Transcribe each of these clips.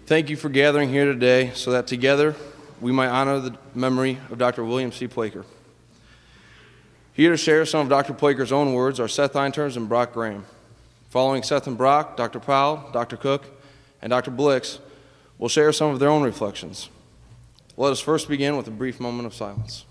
Thank you for gathering here today so that together we might honor the memory of Dr. William C. Placher. Here to share some of Dr. Placher's own words are Seth Einterns and Brock Graham. Following Seth and Brock, Dr. Powell, Dr. Cook, and Dr. Blix will share some of their own reflections. Let us first begin with a brief moment of silence.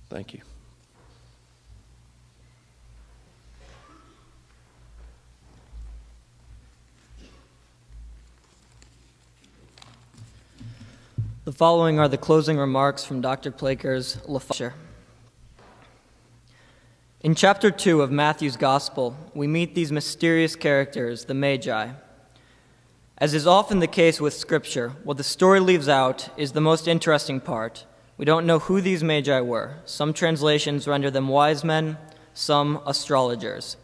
Thank you. The following are the closing remarks from Dr. Placher's Placher. In chapter 2 of Matthew's Gospel, we meet these mysterious characters, the Magi. As is often the case with Scripture, what the story leaves out is the most interesting part. We don't know who these Magi were. Some translations render them wise men, some astrologers.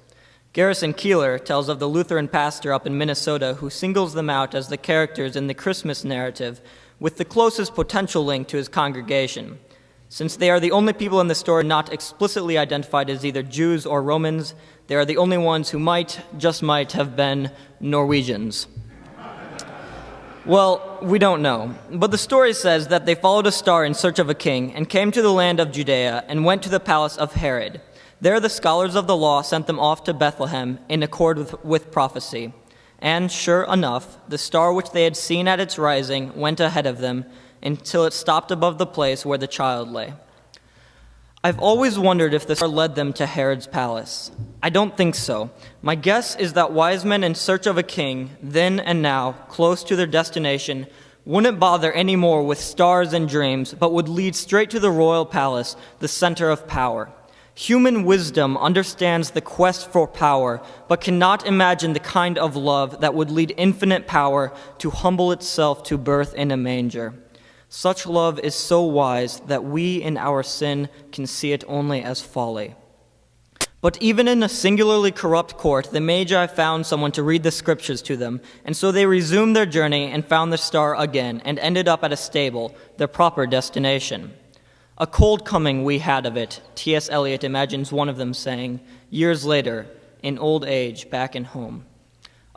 Garrison Keillor tells of the Lutheran pastor up in Minnesota who singles them out as the characters in the Christmas narrative with the closest potential link to his congregation. Since they are the only people in the story not explicitly identified as either Jews or Romans, they are the only ones who just might have been Norwegians. Well, we don't know, but the story says that they followed a star in search of a king and came to the land of Judea and went to the palace of Herod. There the scholars of the law sent them off to Bethlehem in accord with prophecy. And sure enough, the star which they had seen at its rising went ahead of them until it stopped above the place where the child lay. I've always wondered if the star led them to Herod's palace. I don't think so. My guess is that wise men in search of a king, then and now, close to their destination, wouldn't bother any more with stars and dreams, but would lead straight to the royal palace, the center of power. Human wisdom understands the quest for power, but cannot imagine the kind of love that would lead infinite power to humble itself to birth in a manger. Such love is so wise that we in our sin can see it only as folly. But even in a singularly corrupt court, the Magi found someone to read the scriptures to them, and so they resumed their journey and found the star again, and ended up at a stable, their proper destination. A cold coming we had of it, T.S. Eliot imagines one of them saying, years later, in old age, back in home.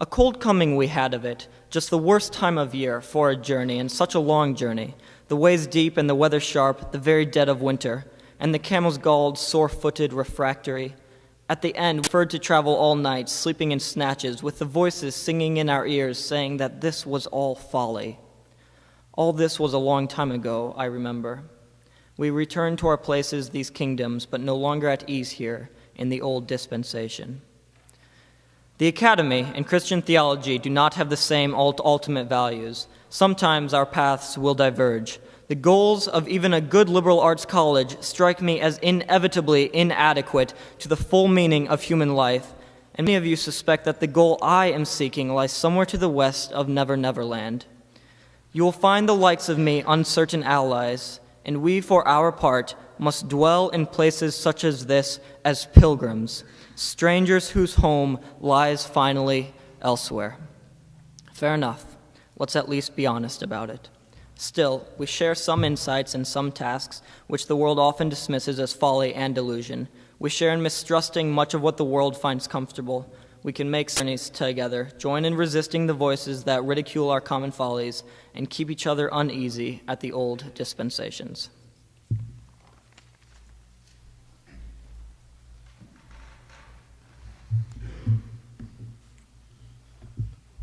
A cold coming we had of it, just the worst time of year for a journey, and such a long journey, the ways deep and the weather sharp, the very dead of winter, and the camels galled, sore-footed, refractory. At the end, we preferred to travel all night, sleeping in snatches, with the voices singing in our ears, saying that this was all folly. All this was a long time ago, I remember. We return to our places, these kingdoms, but no longer at ease here in the old dispensation. The academy and Christian theology do not have the same ultimate values. Sometimes our paths will diverge. The goals of even a good liberal arts college strike me as inevitably inadequate to the full meaning of human life, and many of you suspect that the goal I am seeking lies somewhere to the west of Never Never Land. You will find the likes of me uncertain allies, and we, for our part, must dwell in places such as this as pilgrims, strangers whose home lies finally elsewhere. Fair enough. Let's at least be honest about it. Still, we share some insights and some tasks which the world often dismisses as folly and delusion. We share in mistrusting much of what the world finds comfortable. We can make journeys together, join in resisting the voices that ridicule our common follies, and keep each other uneasy at the old dispensations.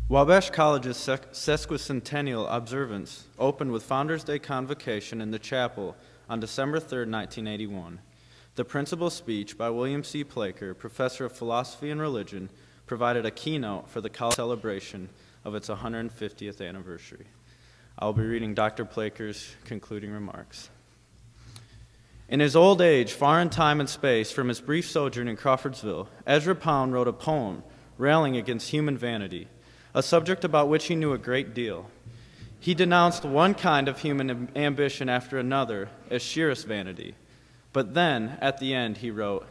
Wabash College's sesquicentennial observance opened with Founders Day convocation in the chapel on December 3, 1981. The principal speech by William C. Placher, professor of philosophy and religion, provided a keynote for the college celebration of its 150th anniversary. I'll be reading Dr. Placher's concluding remarks. In his old age, far in time and space from his brief sojourn in Crawfordsville, Ezra Pound wrote a poem railing against human vanity, a subject about which he knew a great deal. He denounced one kind of human ambition after another as sheerest vanity. But then, at the end, he wrote,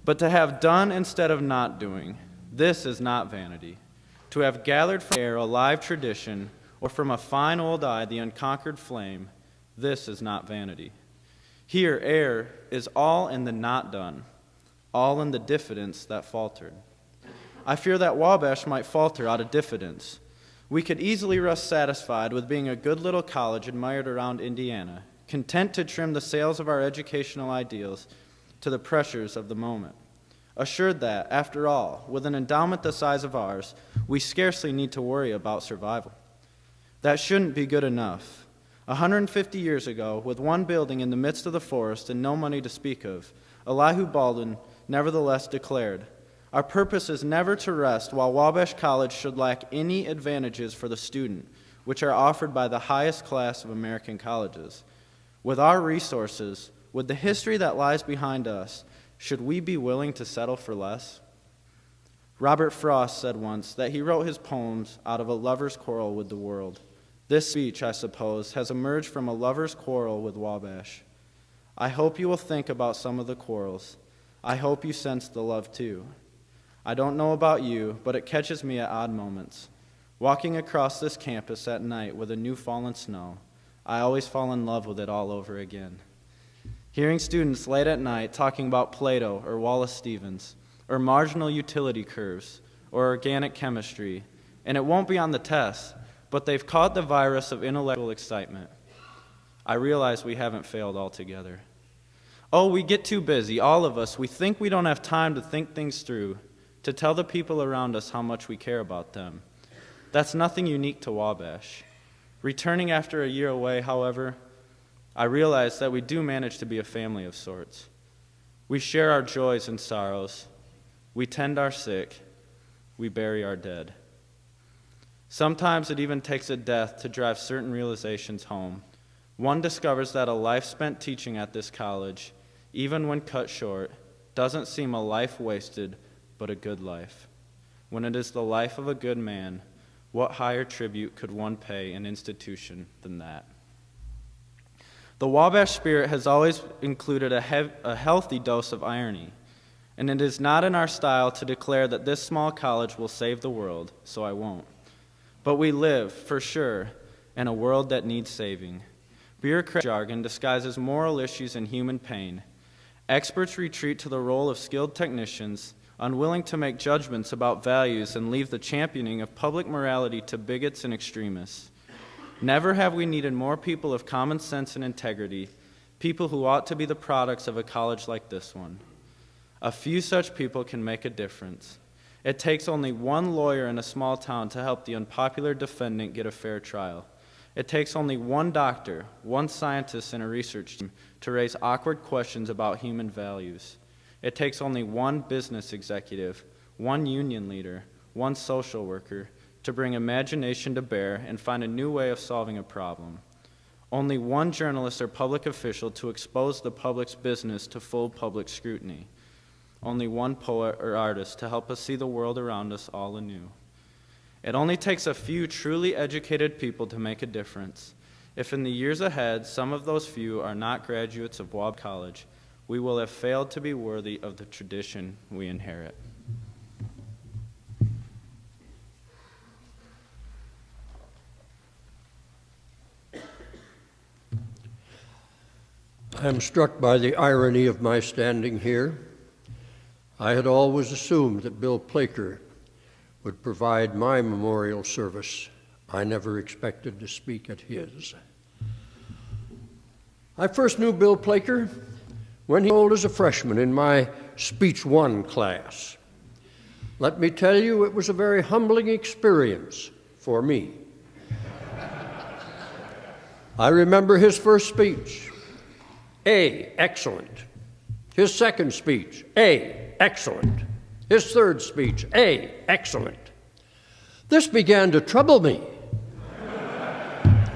"But to have done instead of not doing, this is not vanity. To have gathered from air a live tradition, or from a fine old eye the unconquered flame, this is not vanity. Here, error is all in the not done, all in the diffidence that faltered. I fear that Wabash might falter out of diffidence. We could easily rest satisfied with being a good little college admired around Indiana, content to trim the sails of our educational ideals to the pressures of the moment, assured that, after all, with an endowment the size of ours, we scarcely need to worry about survival. That shouldn't be good enough. 150 years ago, with one building in the midst of the forest and no money to speak of, Elihu Baldwin nevertheless declared, "Our purpose is never to rest while Wabash College should lack any advantages for the student, which are offered by the highest class of American colleges. With our resources, with the history that lies behind us, should we be willing to settle for less?" Robert Frost said once that he wrote his poems out of a lover's quarrel with the world. This speech, I suppose, has emerged from a lover's quarrel with Wabash. I hope you will think about some of the quarrels. I hope you sense the love too. I don't know about you, but it catches me at odd moments. Walking across this campus at night with a new fallen snow, I always fall in love with it all over again. Hearing students late at night talking about Plato or Wallace Stevens, or marginal utility curves, or organic chemistry, and it won't be on the test, but they've caught the virus of intellectual excitement. I realize we haven't failed altogether. Oh, we get too busy, all of us. We think we don't have time to think things through, to tell the people around us how much we care about them. That's nothing unique to Wabash. Returning after a year away, however, I realize that we do manage to be a family of sorts. We share our joys and sorrows. We tend our sick. We bury our dead. Sometimes it even takes a death to drive certain realizations home. One discovers that a life spent teaching at this college, even when cut short, doesn't seem a life wasted, but a good life. When it is the life of a good man, what higher tribute could one pay an institution than that? The Wabash spirit has always included a healthy dose of irony, and it is not in our style to declare that this small college will save the world, so I won't. But we live, for sure, in a world that needs saving. Bureaucratic jargon disguises moral issues and human pain. Experts retreat to the role of skilled technicians, unwilling to make judgments about values and leave the championing of public morality to bigots and extremists. Never have we needed more people of common sense and integrity, people who ought to be the products of a college like this one. A few such people can make a difference. It takes only one lawyer in a small town to help the unpopular defendant get a fair trial. It takes only one doctor, one scientist, and a research team to raise awkward questions about human values. It takes only one business executive, one union leader, one social worker to bring imagination to bear and find a new way of solving a problem. Only one journalist or public official to expose the public's business to full public scrutiny. Only one poet or artist to help us see the world around us all anew. It only takes a few truly educated people to make a difference. If in the years ahead some of those few are not graduates of Wabash College, we will have failed to be worthy of the tradition we inherit. I am struck by the irony of my standing here. I had always assumed that Bill Placher would provide my memorial service. I never expected to speak at his. I first knew Bill Placher when he enrolled as a freshman in my Speech 1 class. Let me tell you, it was a very humbling experience for me. I remember his first speech, A, excellent. His second speech, A, excellent. His third speech, A, excellent. This began to trouble me.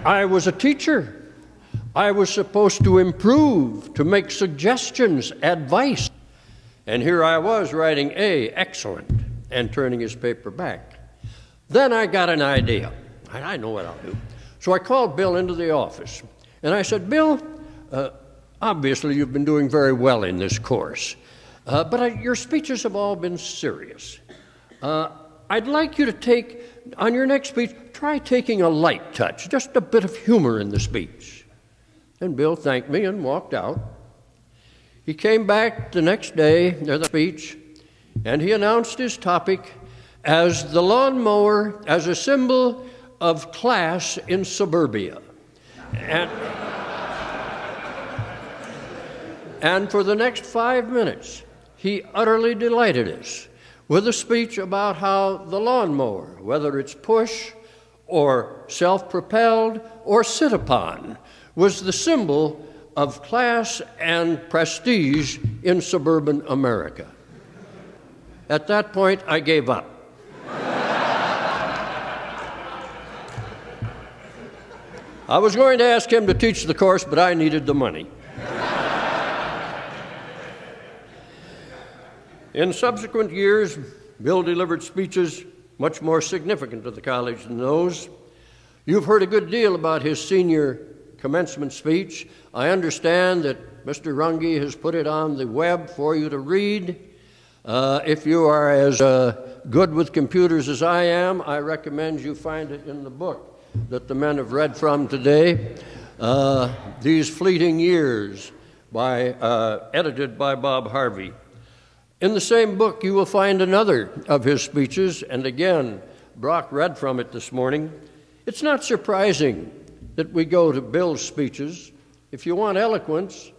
I was a teacher. I was supposed to improve, to make suggestions, advice. And here I was writing A, excellent, and turning his paper back. Then I got an idea. I know what I'll do. So I called Bill into the office, and I said, Bill, obviously you've been doing very well in this course, but your speeches have all been serious. I'd like you to take, on your next speech, try taking a light touch, just a bit of humor in the speech. And Bill thanked me and walked out. He came back the next day, the speech, and he announced his topic as the lawnmower as a symbol of class in suburbia. And for the next 5 minutes, he utterly delighted us with a speech about how the lawnmower, whether it's push or self-propelled or sit-upon, was the symbol of class and prestige in suburban America. At that point, I gave up. I was going to ask him to teach the course, but I needed the money. In subsequent years, Bill delivered speeches much more significant to the college than those. You've heard a good deal about his senior commencement speech. I understand that Mr. Runge has put it on the web for you to read. If you are as good with computers as I am, I recommend you find it in the book that the men have read from today, These Fleeting Years, edited by Bob Harvey. In the same book, you will find another of his speeches, and again, Brock read from it this morning. It's not surprising that we go to Bill's speeches. If you want eloquence,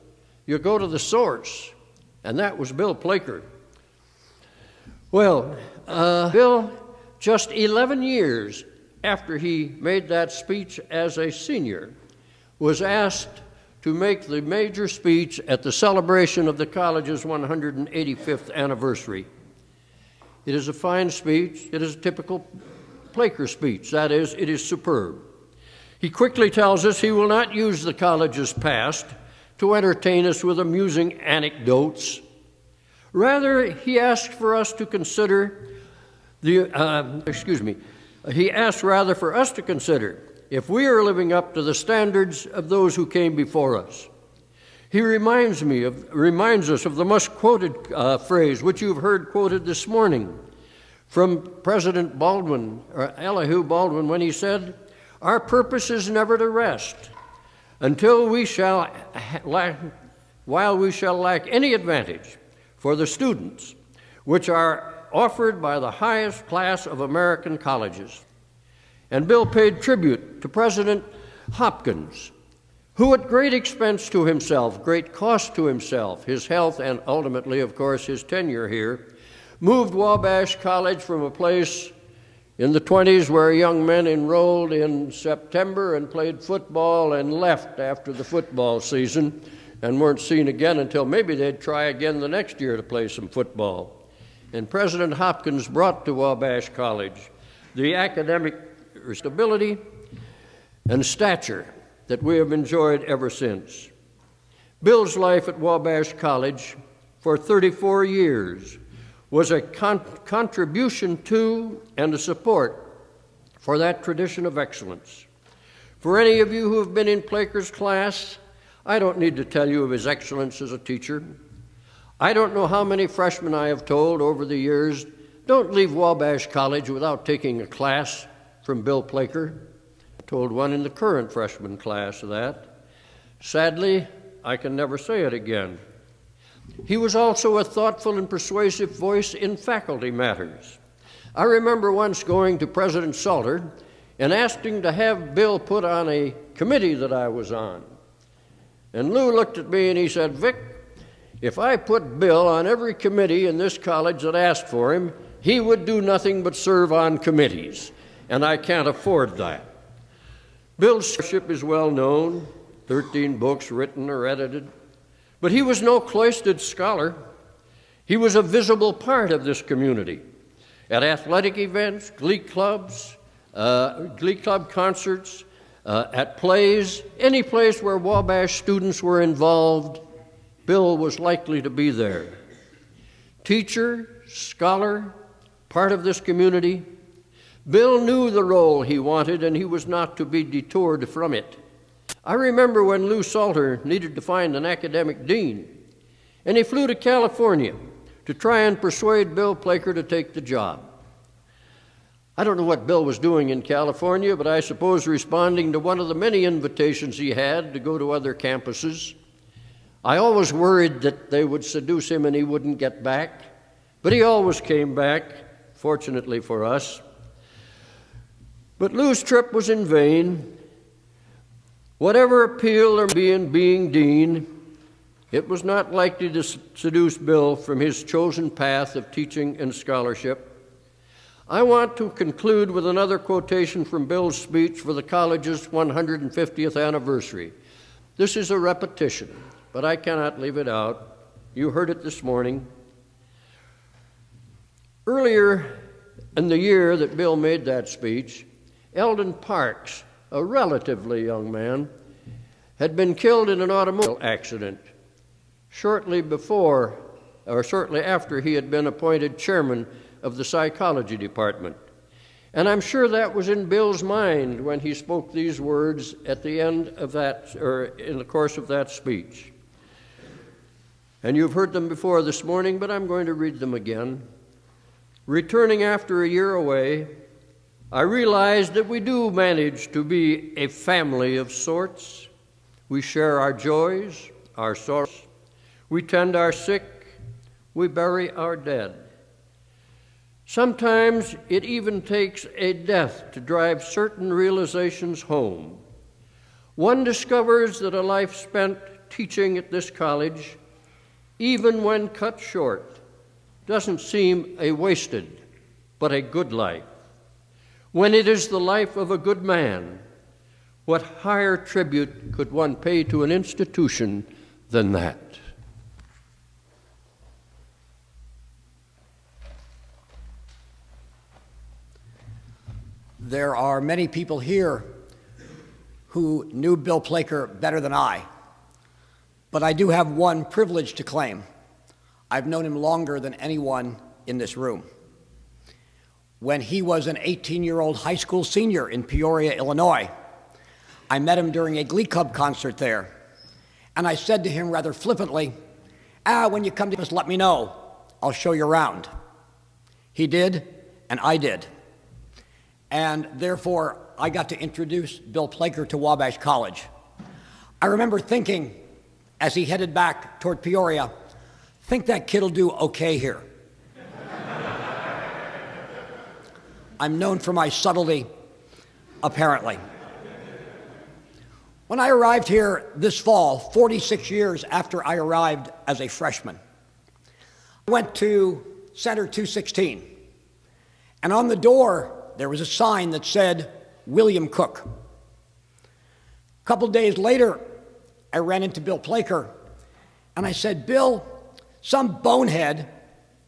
you go to the source, and that was Bill Placher. Well, Bill, just 11 years after he made that speech as a senior, was asked to make the major speech at the celebration of the college's 185th anniversary. It is a fine speech. It is a typical Placher speech. That is, it is superb. He quickly tells us he will not use the college's past to entertain us with amusing anecdotes. Rather, he asks for us to consider he asks rather for us to consider if we are living up to the standards of those who came before us. He reminds us of the much quoted phrase, which you've heard quoted this morning, from President Baldwin, or Elihu Baldwin, when he said, "Our purpose is never to rest until while we shall lack any advantage for the students which are offered by the highest class of American colleges." And Bill paid tribute to President Hopkins, who at great expense to himself, great cost to himself, his health, and ultimately, of course, his tenure here, moved Wabash College from a place in the 20s where young men enrolled in September and played football and left after the football season and weren't seen again until maybe they'd try again the next year to play some football. And President Hopkins brought to Wabash College the academic stability and stature that we have enjoyed ever since. Bill's life at Wabash College for 34 years was a contribution to and a support for that tradition of excellence. For any of you who have been in Placher's class, I don't need to tell you of his excellence as a teacher. I don't know how many freshmen I have told over the years, don't leave Wabash College without taking a class from Bill Placher. I told one in the current freshman class that. Sadly, I can never say it again. He was also a thoughtful and persuasive voice in faculty matters. I remember once going to President Salter and asking to have Bill put on a committee that I was on. And Lou looked at me and he said, "Vic, if I put Bill on every committee in this college that asked for him, he would do nothing but serve on committees, and I can't afford that." Bill's scholarship is well known, 13 books written or edited, but he was no cloistered scholar. He was a visible part of this community. At athletic events, glee club concerts, at plays, any place where Wabash students were involved, Bill was likely to be there. Teacher, scholar, part of this community, Bill knew the role he wanted, and he was not to be detoured from it. I remember when Lou Salter needed to find an academic dean, and he flew to California to try and persuade Bill Placher to take the job. I don't know what Bill was doing in California, but I suppose responding to one of the many invitations he had to go to other campuses. I always worried that they would seduce him and he wouldn't get back, but he always came back, fortunately for us. But Lou's trip was in vain. Whatever appeal there be in being dean, it was not likely to seduce Bill from his chosen path of teaching and scholarship. I want to conclude with another quotation from Bill's speech for the college's 150th anniversary. This is a repetition, but I cannot leave it out. You heard it this morning. Earlier in the year that Bill made that speech, Eldon Parks, a relatively young man, had been killed in an automobile accident shortly after he had been appointed chairman of the psychology department. And I'm sure that was in Bill's mind when he spoke these words at the end of that, or in the course of that speech. And you've heard them before this morning, but I'm going to read them again. Returning after a year away, I realized that we do manage to be a family of sorts. We share our joys, our sorrows. We tend our sick. We bury our dead. Sometimes it even takes a death to drive certain realizations home. One discovers that a life spent teaching at this college, even when cut short, doesn't seem a wasted, but a good life. When it is the life of a good man, what higher tribute could one pay to an institution than that? There are many people here who knew Bill Placher better than I, but I do have one privilege to claim. I've known him longer than anyone in this room. When he was an 18-year-old high school senior in Peoria, Illinois, I met him during a Glee Club concert there, and I said to him rather flippantly, when you come to us, let me know. I'll show you around. He did, and I did. And therefore, I got to introduce Bill Placher to Wabash College. I remember thinking, as he headed back toward Peoria, think that kid'll do okay here. I'm known for my subtlety, apparently. When I arrived here this fall, 46 years after I arrived as a freshman, I went to Center 216, and on the door, there was a sign that said, William Cook. A couple days later, I ran into Bill Placher, and I said, Bill, some bonehead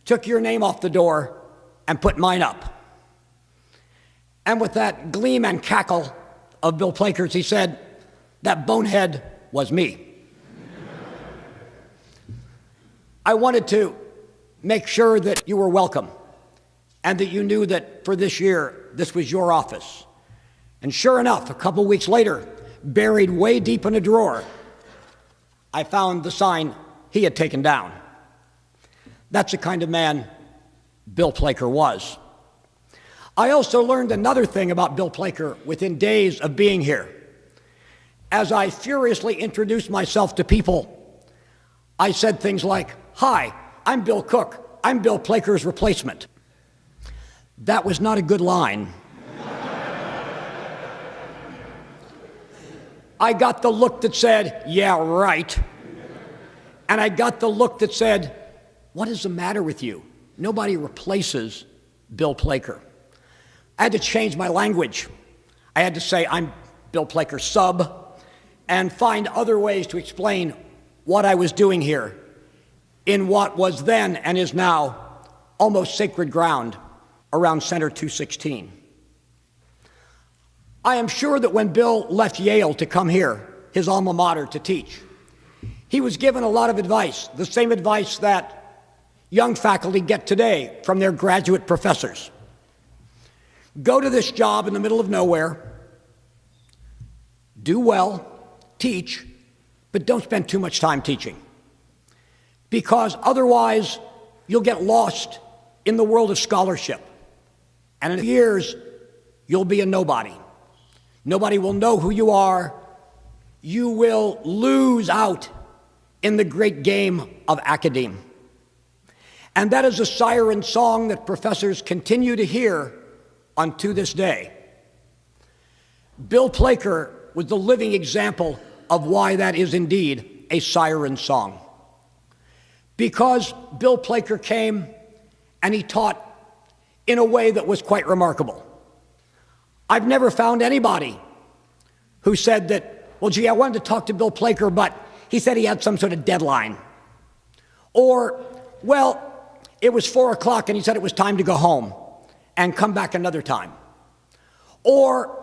took your name off the door and put mine up. And with that gleam and cackle of Bill Placher's, he said, that bonehead was me. I wanted to make sure that you were welcome and that you knew that for this year, this was your office. And sure enough, a couple weeks later, buried way deep in a drawer, I found the sign he had taken down. That's the kind of man Bill Placher was. I also learned another thing about Bill Placher within days of being here. As I furiously introduced myself to people, I said things like, hi, I'm Bill Cook. I'm Bill Placher's replacement. That was not a good line. I got the look that said, yeah, right. And I got the look that said, what is the matter with you? Nobody replaces Bill Placher. I had to change my language. I had to say, I'm Bill Placher's sub, and find other ways to explain what I was doing here in what was then and is now almost sacred ground around Center 216. I am sure that when Bill left Yale to come here, his alma mater, to teach, he was given a lot of advice, the same advice that young faculty get today from their graduate professors. Go to this job in the middle of nowhere, do well, teach, but don't spend too much time teaching, because otherwise you'll get lost in the world of scholarship. And in years, you'll be a nobody. Nobody will know who you are. You will lose out in the great game of academe. And that is a siren song that professors continue to hear unto this day. Bill Placher was the living example of why that is indeed a siren song. Because Bill Placher came and he taught in a way that was quite remarkable. I've never found anybody who said that, well, gee, I wanted to talk to Bill Placher, but he said he had some sort of deadline. Or, well, it was 4 o'clock and he said it was time to go home and come back another time. Or,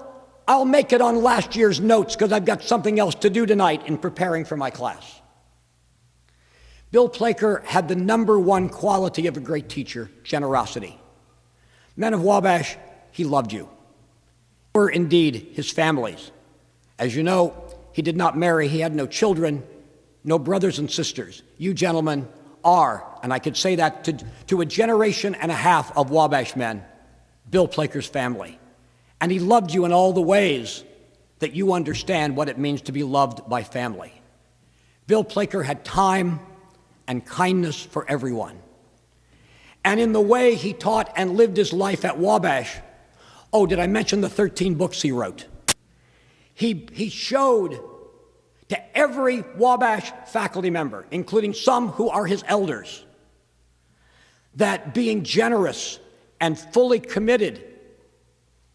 I'll make it on last year's notes because I've got something else to do tonight in preparing for my class. Bill Placher had the number one quality of a great teacher, generosity. Men of Wabash, he loved you. Were indeed his families. As you know, he did not marry, he had no children, no brothers and sisters. You gentlemen are, and I could say that to a generation and a half of Wabash men, Bill Placher's family. And he loved you in all the ways that you understand what it means to be loved by family. Bill Placher had time and kindness for everyone. And in the way he taught and lived his life at Wabash, oh, did I mention the 13 books he wrote? He showed to every Wabash faculty member, including some who are his elders, that being generous and fully committed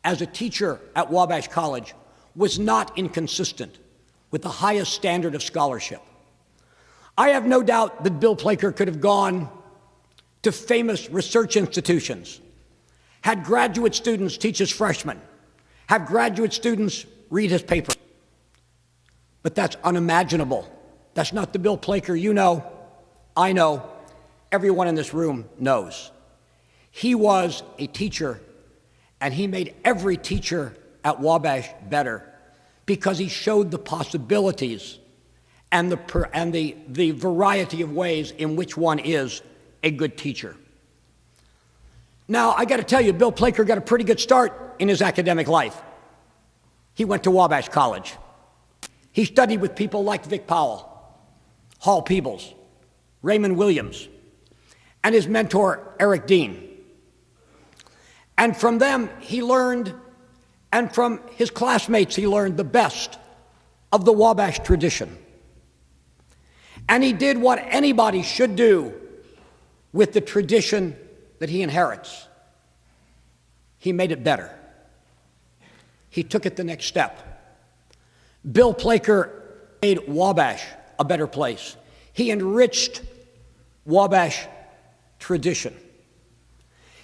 as a teacher at Wabash College was not inconsistent with the highest standard of scholarship. I have no doubt that Bill Placher could have gone to famous research institutions, had graduate students teach his freshmen, have graduate students read his paper. But that's unimaginable. That's not the Bill Placher you know, I know, everyone in this room knows. He was a teacher, and he made every teacher at Wabash better because he showed the possibilities and the variety of ways in which one is a good teacher. Now, I got to tell you, Bill Placher got a pretty good start in his academic life. He went to Wabash College. He studied with people like Vic Powell, Hall Peebles, Raymond Williams, and his mentor, Eric Dean. And from them, he learned, and from his classmates, he learned the best of the Wabash tradition. And he did what anybody should do with the tradition that he inherits. He made it better. He took it the next step. Bill Placher made Wabash a better place. He enriched Wabash tradition.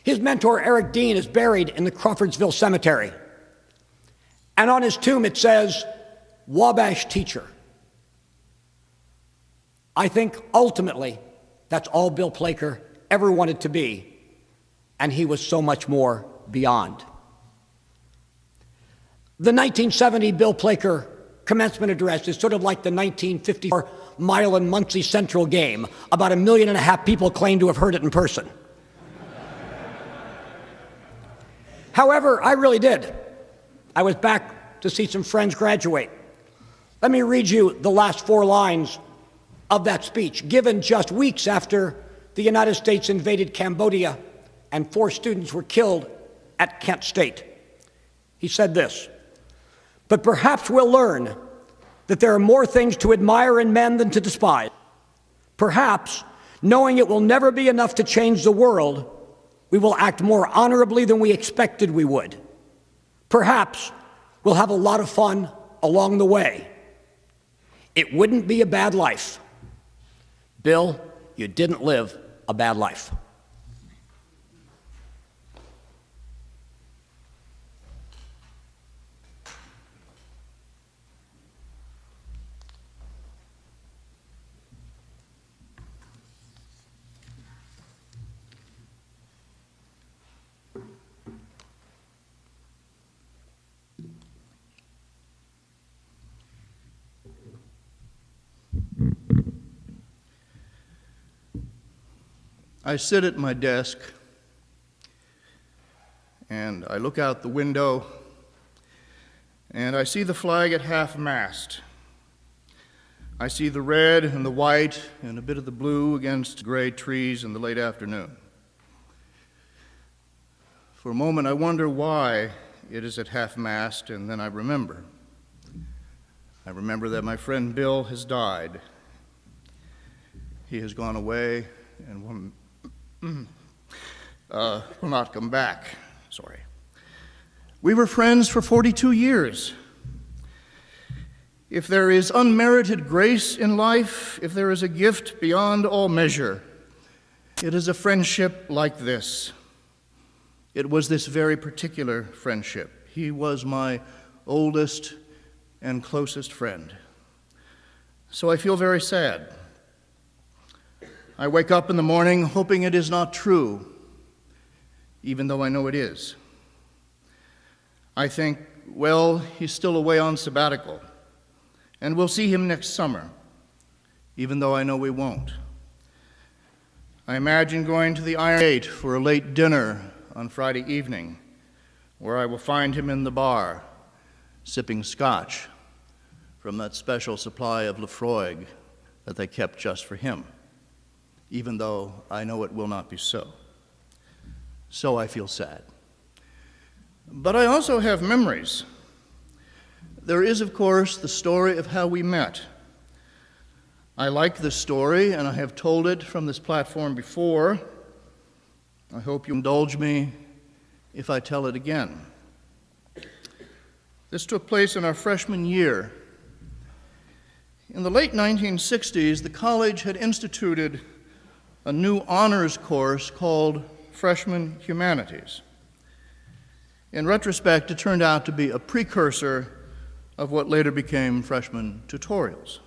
His mentor, Eric Dean, is buried in the Crawfordsville Cemetery. And on his tomb it says, Wabash teacher. I think ultimately that's all Bill Placher ever wanted to be, and he was so much more beyond. The 1970 Bill Placher commencement address is sort of like the 1954 Milan-Muncie Central game. About 1.5 million people claim to have heard it in person. However, I really did. I was back to see some friends graduate. Let me read you the last 4 lines of that speech, given just weeks after the United States invaded Cambodia and 4 students were killed at Kent State. He said this, "But perhaps we'll learn that there are more things to admire in men than to despise. Perhaps, knowing it will never be enough to change the world, we will act more honorably than we expected we would. Perhaps we'll have a lot of fun along the way. It wouldn't be a bad life. Bill, you didn't live a bad life." I sit at my desk and I look out the window, and I see the flag at half-mast. I see the red and the white and a bit of the blue against gray trees in the late afternoon. For a moment, I wonder why it is at half-mast, and then I remember. I remember that my friend Bill has died. He has gone away and will not come back. Sorry. We were friends for 42 years. If there is unmerited grace in life, if there is a gift beyond all measure, it is a friendship like this. It was this very particular friendship. He was my oldest and closest friend. So I feel very sad. I wake up in the morning hoping it is not true, even though I know it is. I think, well, he's still away on sabbatical, and we'll see him next summer, even though I know we won't. I imagine going to the Iron Gate for a late dinner on Friday evening, where I will find him in the bar, sipping scotch from that special supply of Lefroy that they kept just for him, even though I know it will not be so. So I feel sad. But I also have memories. There is, of course, the story of how we met. I like this story, and I have told it from this platform before. I hope you indulge me if I tell it again. This took place in our freshman year. In the late 1960s, the college had instituted a new honors course called Freshman Humanities. In retrospect, it turned out to be a precursor of what later became freshman tutorials.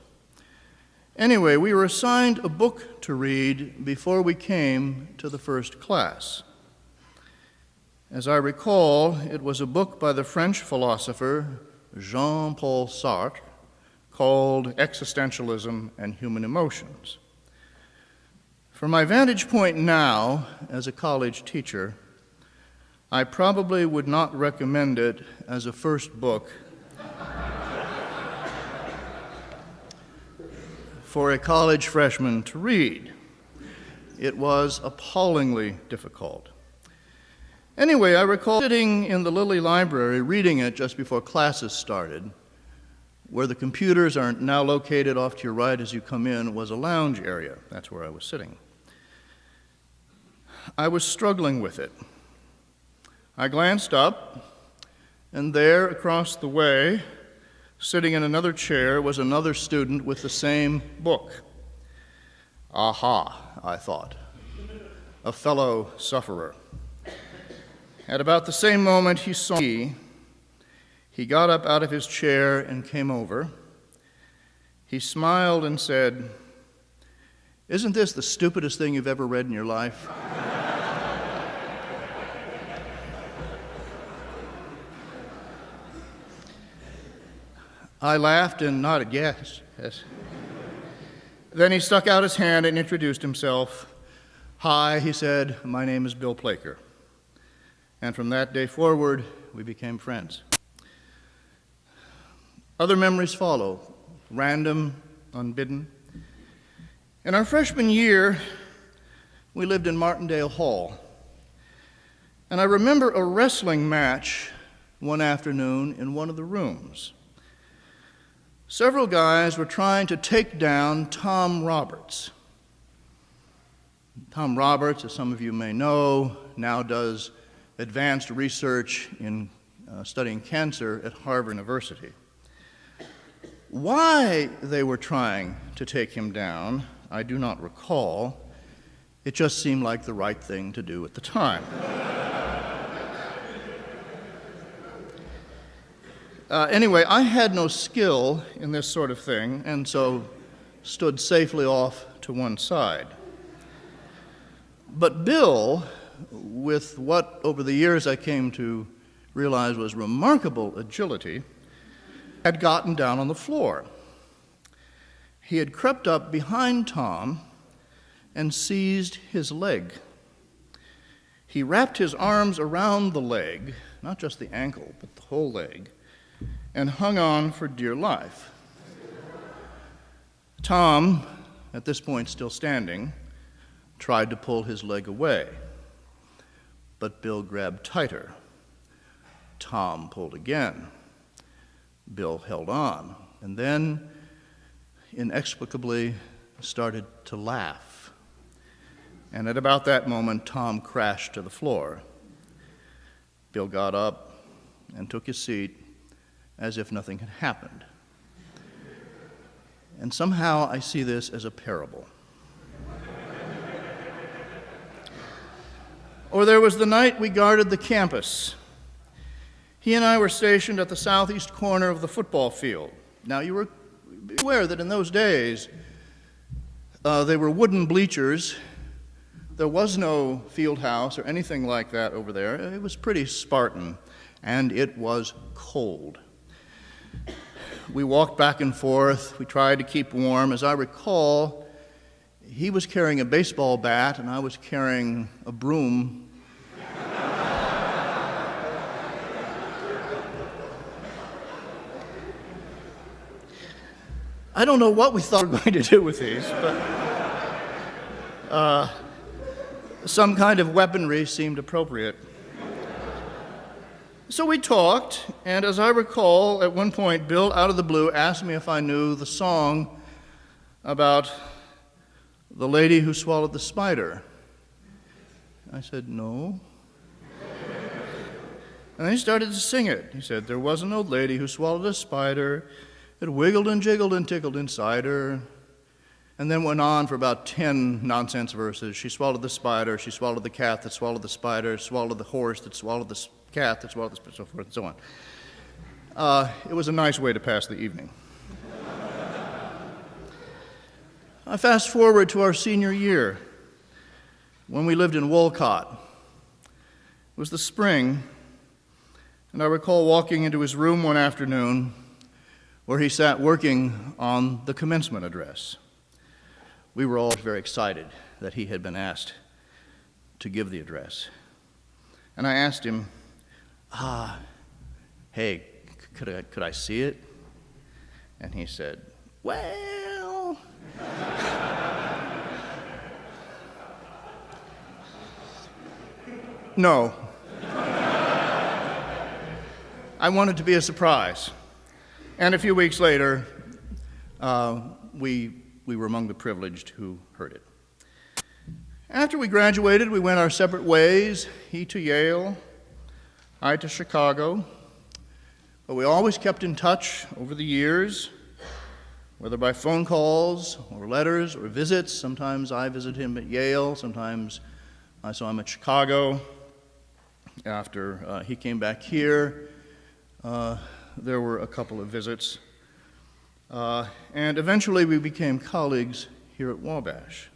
Anyway, we were assigned a book to read before we came to the first class. As I recall, it was a book by the French philosopher Jean-Paul Sartre called Existentialism and Human Emotions. From my vantage point now, as a college teacher, I probably would not recommend it as a first book for a college freshman to read. It was appallingly difficult. Anyway, I recall sitting in the Lilly Library reading it just before classes started. Where the computers are now located off to your right as you come in was a lounge area. That's where I was sitting. I was struggling with it. I glanced up, and there across the way, sitting in another chair, was another student with the same book. Aha, I thought, a fellow sufferer. At about the same moment he saw me, he got up out of his chair and came over. He smiled and said, "Isn't this the stupidest thing you've ever read in your life?" I laughed and nodded, yes. Then he stuck out his hand and introduced himself. "Hi," he said, "my name is Bill Placher." And from that day forward, we became friends. Other memories follow, random, unbidden. In our freshman year, we lived in Martindale Hall. And I remember a wrestling match one afternoon in one of the rooms. Several guys were trying to take down Tom Roberts. Tom Roberts, as some of you may know, now does advanced research in studying cancer at Harvard University. Why they were trying to take him down, I do not recall. It just seemed like the right thing to do at the time. Anyway, I had no skill in this sort of thing, and so stood safely off to one side. But Bill, with what over the years I came to realize was remarkable agility, had gotten down on the floor. He had crept up behind Tom and seized his leg. He wrapped his arms around the leg, not just the ankle, but the whole leg, and hung on for dear life. Tom, at this point still standing, tried to pull his leg away, but Bill grabbed tighter. Tom pulled again. Bill held on, and then inexplicably started to laugh. And at about that moment, Tom crashed to the floor. Bill got up and took his seat as if nothing had happened. And somehow I see this as a parable. Or there was the night we guarded the campus. He and I were stationed at the southeast corner of the football field. Now, you were aware that in those days, they were wooden bleachers. There was no field house or anything like that over there. It was pretty Spartan, and it was cold. We walked back and forth. We tried to keep warm. As I recall, he was carrying a baseball bat, and I was carrying a broom. I don't know what we thought we were going to do with these, but some kind of weaponry seemed appropriate. So we talked, and as I recall, at one point, Bill, out of the blue, asked me if I knew the song about the lady who swallowed the spider. I said, no. And then he started to sing it. He said, there was an old lady who swallowed a spider. It wiggled and jiggled and tickled inside her. And then went on for about 10 nonsense verses. She swallowed the spider, she swallowed the cat that swallowed the spider, swallowed the horse that swallowed the cat that swallowed the spider, so forth and so on. It was a nice way to pass the evening. I fast forward to our senior year, when we lived in Wolcott. It was the spring, and I recall walking into his room one afternoon where he sat working on the commencement address. We were all very excited that he had been asked to give the address. And I asked him, hey, could I see it? And he said, well... No. I wanted to be a surprise. And a few weeks later, we were among the privileged who heard it. After we graduated, we went our separate ways, he to Yale, I to Chicago. But we always kept in touch over the years, whether by phone calls or letters or visits. Sometimes I visited him at Yale, sometimes I saw him at Chicago. After he came back here, there were a couple of visits. And eventually we became colleagues here at Wabash.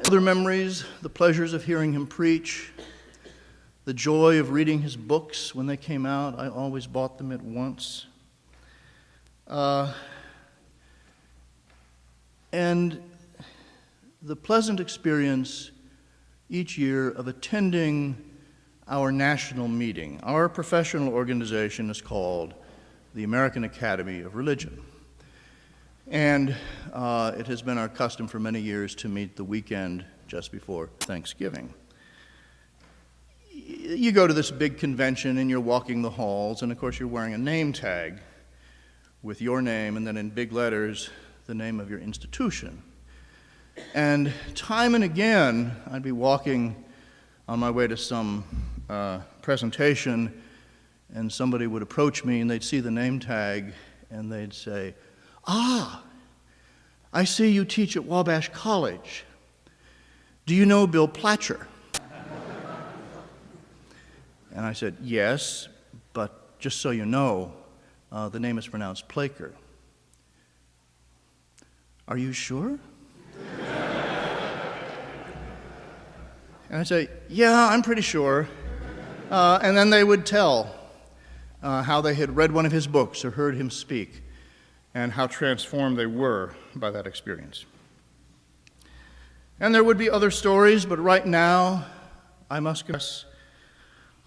Other memories, the pleasures of hearing him preach, the joy of reading his books when they came out. I always bought them at once. And the pleasant experience each year of attending our national meeting. Our professional organization is called the American Academy of Religion. And it has been our custom for many years to meet the weekend just before Thanksgiving. You go to this big convention and you're walking the halls, and of course you're wearing a name tag with your name and then in big letters the name of your institution. And time and again I'd be walking on my way to some presentation, and somebody would approach me and they'd see the name tag and they'd say, I see you teach at Wabash College. Do you know Bill Placher? And I said, yes, but just so you know, the name is pronounced Placher. Are you sure? And I'd say, yeah, I'm pretty sure. And then they would tell how they had read one of his books or heard him speak, and how transformed they were by that experience. And there would be other stories, but right now I must confess,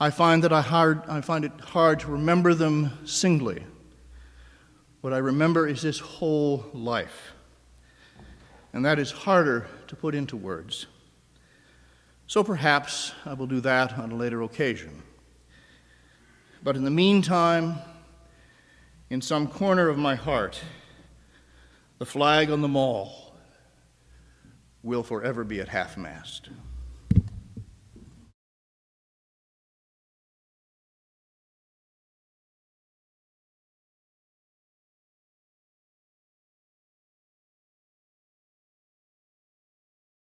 I find it hard to remember them singly. What I remember is this whole life, and that is harder to put into words. So perhaps I will do that on a later occasion. But in the meantime, in some corner of my heart, the flag on the mall will forever be at half-mast.